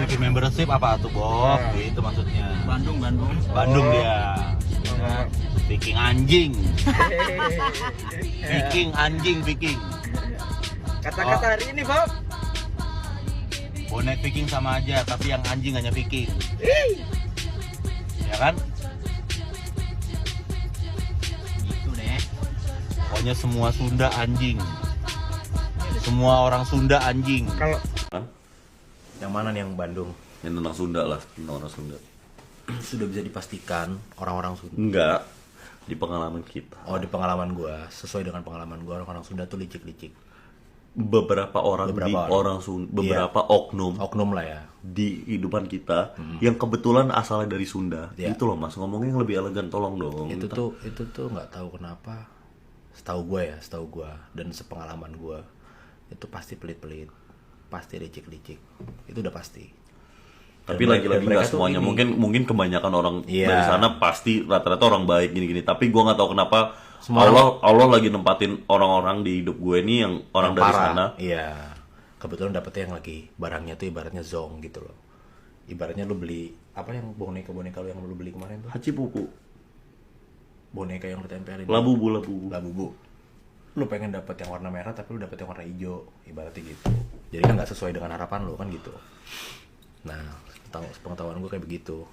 bikin membership apa tuh Bob? Itu maksudnya. Bandung dia. Viking anjing. Viking. Kata-kata hari ini, Bob. Bonek Viking sama aja, tapi yang anjing hanya Viking. Ya kan? Gitu deh. Pokoknya semua Sunda anjing. Semua orang Sunda anjing. Kalau Yang mana nih yang Bandung? Yang tentang Sunda lah, tentang orang Sunda. Sudah bisa dipastikan orang-orang Sunda. Enggak, di pengalaman kita. Oh, di pengalaman gua, sesuai dengan pengalaman gua, orang-orang Sunda tuh licik-licik. Beberapa orang beberapa oknum lah ya. di kehidupan kita yang kebetulan asalnya dari Sunda. Iya. Itu loh Mas, ngomongnya yang lebih elegan, tolong dong. Itu tuh nggak tahu kenapa. Setahu gua dan sepengalaman gua itu pasti pelit-pelit, pasti licik-licik. Itu udah pasti. Tapi Dan lagi-lagi mereka nggak tuh semuanya. ini- Mungkin kebanyakan orang Iya. dari sana pasti rata-rata orang baik gini-gini. Tapi gue nggak tahu kenapa Semua Allah lagi nempatin orang-orang di hidup gue ini yang orang yang dari parah. sana. Iya. Kebetulan dapetnya yang lagi barangnya tuh ibaratnya zong gitu loh. Ibaratnya lu beli apa yang boneka lu yang lu beli kemarin tuh? Haci pupu, Boneka yang lu tempelin. labubu. Labubu. Lu pengen dapet yang warna merah tapi lu dapet yang warna hijau, ibaratnya gitu. Jadi kan nggak sesuai dengan harapan lu kan gitu. Nah, pengetahuan gue kayak begitu.